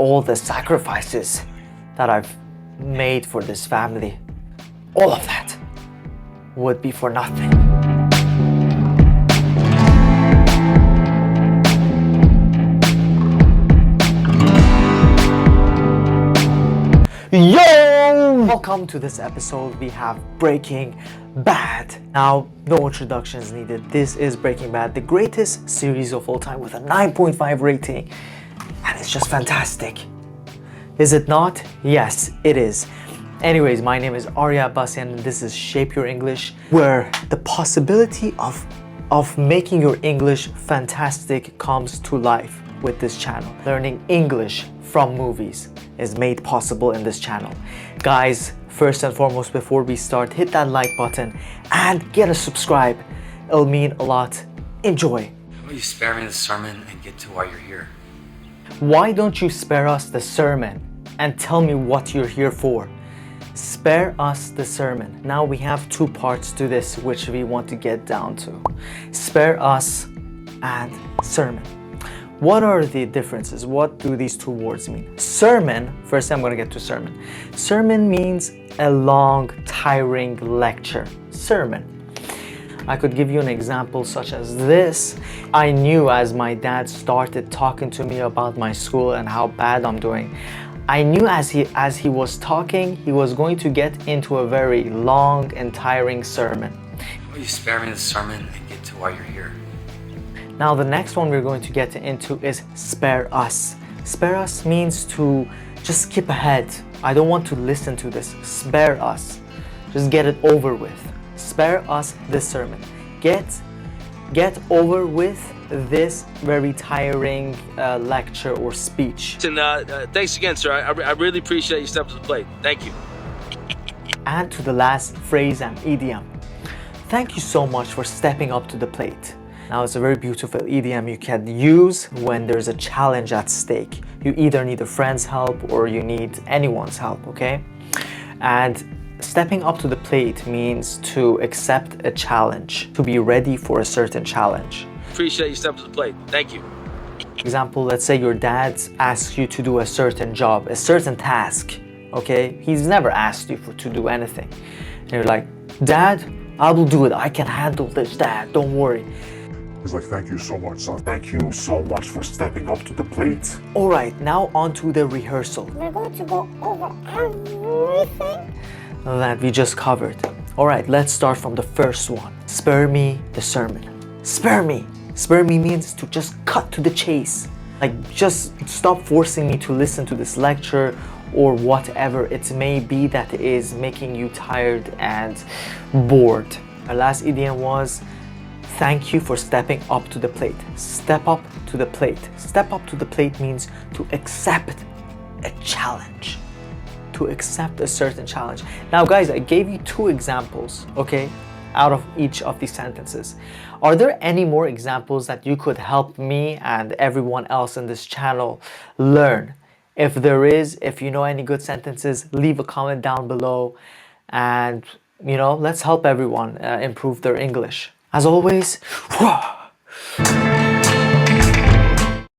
all the sacrifices that I've made for this family, all of that would be for nothing. Yo! Welcome to this episode. We have Breaking Bad. Now, no introductions needed. This is Breaking Bad, the greatest series of all time with a 9.5 rating. And it's just fantastic. Is it not? Yes, it is. Anyways, my name is Arya Abbasian and this is Shape Your English, where the possibility of making your English fantastic comes to life with this channel. Learning English from movies is made possible in this channel. Guys, first and foremost, before we start, hit that like button and get a subscribe. It'll mean a lot. Enjoy. How about you spare me the sermon and get to why you're here? Why don't you spare us the sermon and tell me what you're here for? Spare us the sermon. Now we have two parts to this which we want to get down to. Spare us and sermon. What are the differences? What do these two words mean? Sermon, first I'm going to get to sermon. Sermon means a long, tiring lecture. Sermon. I could give you an example such as this. I knew as my dad started talking to me about my school and how bad I'm doing, I knew as he was talking, he was going to get into a very long and tiring sermon. How about you spare me the sermon and get to why you're here? Now the next one we're going to get into is spare us. Spare us means to just skip ahead. I don't want to listen to this. Spare us. Just get it over with. Spare us this sermon. Get over with this very tiring lecture or speech. And thanks again, sir. I really appreciate you stepping to the plate. Thank you. And to the last phrase and idiom. Thank you so much for stepping up to the plate. Now it's a very beautiful idiom you can use when there's a challenge at stake. You either need a friend's help or you need anyone's help, okay? And stepping up to the plate means to accept a challenge, to be ready for a certain challenge. Appreciate you stepping to the plate. Thank you. Example, let's say your dad asks you to do a certain job, a certain task, okay? He's never asked you to do anything. And you're like, Dad, I will do it. I can handle this, Dad. Don't worry. He's like, thank you so much, son. Thank you so much for stepping up to the plate. All right, now on to the rehearsal. We're going to go over everything that we just covered. All right, let's start from the first one. Spare me the sermon. Spare me. Spare me means to just cut to the chase. Like, just stop forcing me to listen to this lecture or whatever it may be that is making you tired and bored. Our last idiom was, thank you for stepping up to the plate. Step up to the plate. Step up to the plate means to accept a challenge. To accept a certain challenge. Now guys, I gave you two examples, okay, out of each of these sentences. Are there any more examples that you could help me and everyone else in this channel learn? If there is, if you know any good sentences, leave a comment down below and, you know, let's help everyone improve their English. As always,